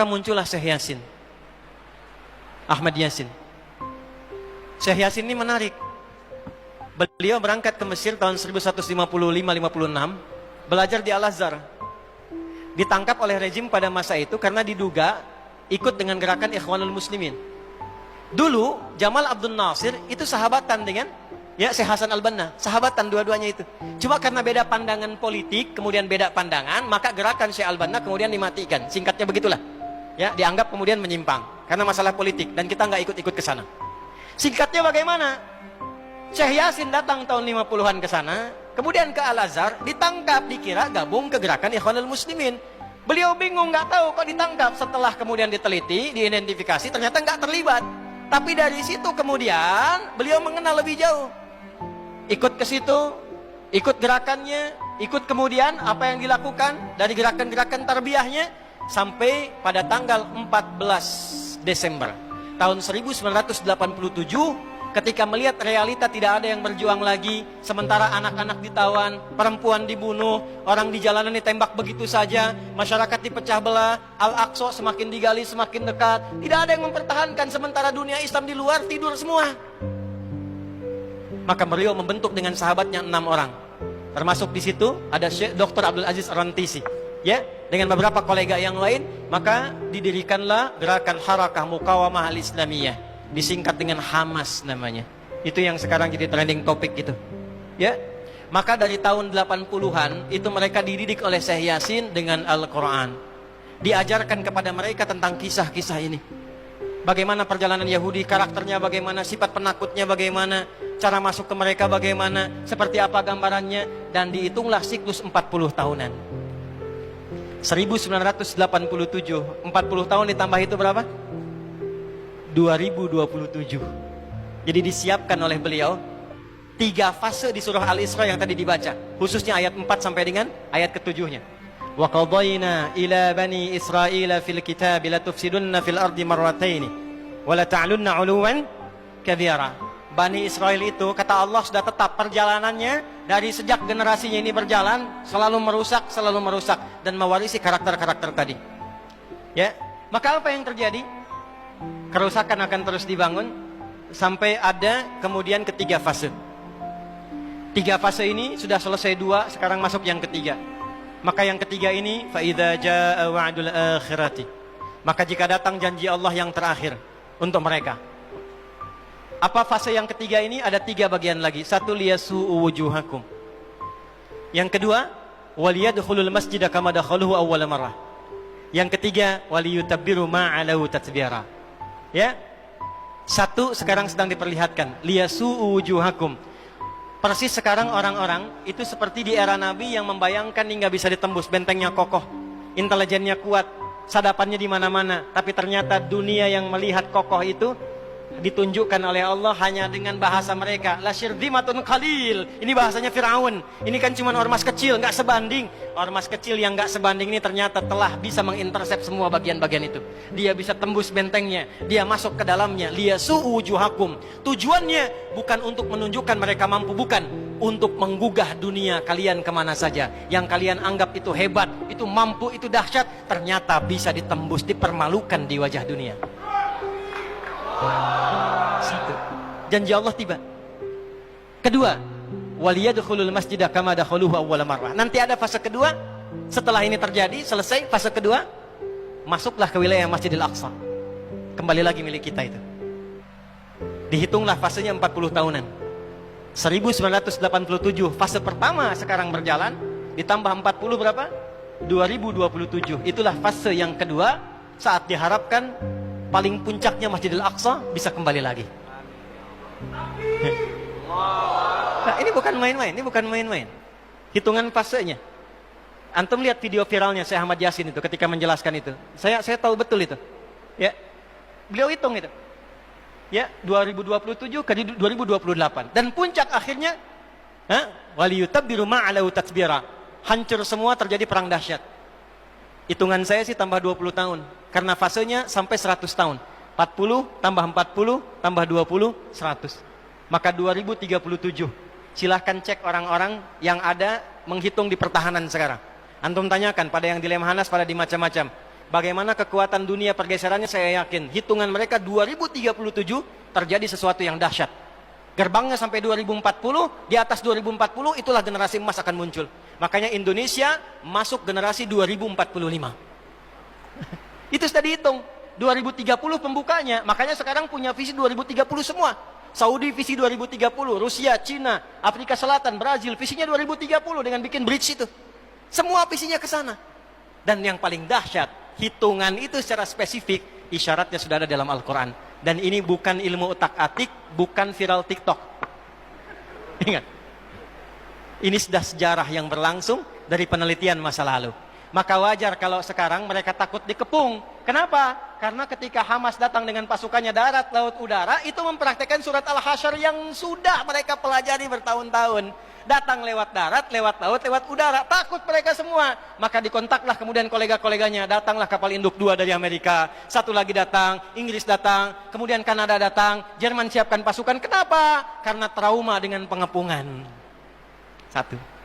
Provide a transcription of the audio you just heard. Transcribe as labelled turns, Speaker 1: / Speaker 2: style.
Speaker 1: Maka muncullah Syekh Yasin, Ahmad Yasin. Syekh Yasin ini menarik. Beliau berangkat ke Mesir tahun 1155-56, belajar di Al-Azhar. Ditangkap oleh rejim pada masa itu karena diduga ikut dengan gerakan Ikhwanul Muslimin. Dulu Jamal Abdul Nasir itu sahabatan dengan Syekh Hasan Al-Banna, sahabatan dua-duanya itu. Cuma karena beda pandangan politik, kemudian beda pandangan, maka gerakan Syekh Al-Banna kemudian dimatikan. Singkatnya begitulah. Dianggap kemudian menyimpang karena masalah politik dan kita nggak ikut-ikut ke sana. Singkatnya bagaimana? Syekh Yasin datang tahun 50-an ke sana, kemudian ke Al-Azhar, ditangkap, dikira gabung ke gerakan Ikhwanul Muslimin. Beliau bingung, nggak tahu kok ditangkap. Setelah kemudian diteliti, diidentifikasi, ternyata nggak terlibat. Tapi dari situ kemudian beliau mengenal lebih jauh. Ikut ke situ, ikut gerakannya, ikut kemudian apa yang dilakukan dari gerakan-gerakan tarbiyahnya sampai pada tanggal 14 Desember tahun 1987 ketika melihat realita tidak ada yang berjuang lagi, sementara anak-anak ditawan, perempuan dibunuh, orang di jalanan ditembak begitu saja, masyarakat dipecah belah, Al-Aqsa semakin digali semakin dekat, tidak ada yang mempertahankan, sementara dunia Islam di luar tidur semua. Maka beliau membentuk dengan sahabatnya 6 orang. Termasuk di situ ada Syekh Dr. Abdul Aziz Ar-Rantisi, dengan beberapa kolega yang lain. Maka didirikanlah gerakan Harakah Muqawamah Al-Islamiyah, disingkat dengan Hamas namanya. Itu yang sekarang jadi trending topik itu. Maka dari tahun 80-an itu mereka dididik oleh Syekh Yasin dengan Al-Quran. Diajarkan kepada mereka tentang kisah-kisah ini. Bagaimana perjalanan Yahudi, karakternya bagaimana, sifat penakutnya bagaimana, cara masuk ke mereka bagaimana, seperti apa gambarannya, dan dihitunglah siklus 40 tahunan. 1987, 40 tahun ditambah itu berapa? 2027. Jadi disiapkan oleh beliau 3 fase di surah Al-Isra yang tadi dibaca, khususnya ayat 4 sampai dengan ayat ke-7-nya. Wa qadayna ila bani Israila fil kitab la tufsidunna fil ardi marrataini wa la ta'lunna 'uluwan kabira. Bani Israel itu kata Allah sudah tetap perjalanannya dari sejak generasinya ini berjalan selalu merusak dan mewarisi karakter-karakter tadi. Maka apa yang terjadi? Kerusakan akan terus dibangun sampai ada kemudian ketiga fase. 3 fase ini sudah selesai 2, sekarang masuk yang ketiga. Maka yang ketiga ini fa idza jaa wa'dul akhirati. Maka jika datang janji Allah yang terakhir untuk mereka. Apa fase yang ketiga ini? Ada 3 bagian lagi. 1, liyasu'u wujuhakum. Yang kedua, waliyadkhulul masjida kama dakhaluhu awwala marrah. Yang ketiga, waliyutabbiru ma'alahu tatbira. 1 sekarang sedang diperlihatkan, liyasu'u wujuhakum. Persis sekarang orang-orang itu seperti di era Nabi yang membayangkan hingga bisa ditembus, bentengnya kokoh, intelijennya kuat, sadapannya di mana-mana. Tapi ternyata dunia yang melihat kokoh itu ditunjukkan oleh Allah hanya dengan bahasa mereka. La syirdimatun qalil. Ini bahasanya Firaun. Ini kan cuma ormas kecil, nggak sebanding. Ormas kecil yang nggak sebanding ini ternyata telah bisa mengintersep semua bagian-bagian itu. Dia bisa tembus bentengnya, dia masuk ke dalamnya. Liyasu'u wujuhakum. Tujuannya bukan untuk menunjukkan mereka mampu, bukan, untuk menggugah dunia kalian kemana saja. Yang kalian anggap itu hebat, itu mampu, itu dahsyat, ternyata bisa ditembus, dipermalukan di wajah dunia. 1, janji Allah tiba. Kedua, waliyadkhulul masjidah kama dakhaluhu awwala marrah. Nanti ada fase kedua. Setelah ini terjadi, selesai fase kedua, masuklah ke wilayah Masjidil Aqsa. Kembali lagi milik kita itu. Dihitunglah fasenya 40 tahunan. 1987 fase pertama sekarang berjalan, ditambah 40 berapa? 2027. Itulah fase yang kedua, saat diharapkan paling puncaknya Masjidil Aqsa bisa kembali lagi. Nah, ini bukan main-main, ini bukan main-main. Hitungan fasenya. Antum lihat video viralnya Syekh Ahmad Yasin itu ketika menjelaskan itu. Saya tahu betul itu. Beliau hitung itu. 2027 ke 2028 dan puncak akhirnya waliyutabbiru ma'alahu tatbira. Hancur semua, terjadi perang dahsyat. Hitungan saya sih tambah 20 tahun. Karena fasenya sampai 100 tahun. 40 tambah 40 tambah 20, 100. Maka 2037. Silahkan cek orang-orang yang ada menghitung di pertahanan sekarang. Antum tanyakan pada yang di Lemhanas, pada di macam-macam. Bagaimana kekuatan dunia pergeserannya saya yakin. Hitungan mereka 2037 terjadi sesuatu yang dahsyat. Gerbangnya sampai 2040, di atas 2040 itulah generasi emas akan muncul. Makanya Indonesia masuk generasi 2045. Itu sudah dihitung. 2030 pembukanya. Makanya sekarang punya visi 2030 semua. Saudi visi 2030, Rusia, Cina, Afrika Selatan, Brazil visinya 2030 dengan bikin bridge itu. Semua visinya ke sana. Dan yang paling dahsyat, hitungan itu secara spesifik isyaratnya sudah ada dalam Al-Quran. Dan ini bukan ilmu utak-atik, bukan viral TikTok. Ingat, ini sudah sejarah yang berlangsung dari penelitian masa lalu. Maka wajar kalau sekarang mereka takut dikepung. Kenapa? Karena ketika Hamas datang dengan pasukannya darat, laut, udara, itu mempraktekkan surat Al-Hasyr yang sudah mereka pelajari bertahun-tahun. Datang lewat darat, lewat laut, lewat udara. Takut mereka semua. Maka dikontaklah kemudian kolega-koleganya. Datanglah kapal induk 2 dari Amerika. Satu lagi datang, Inggris datang. Kemudian Kanada datang. Jerman siapkan pasukan. Kenapa? Karena trauma dengan pengepungan. Satu.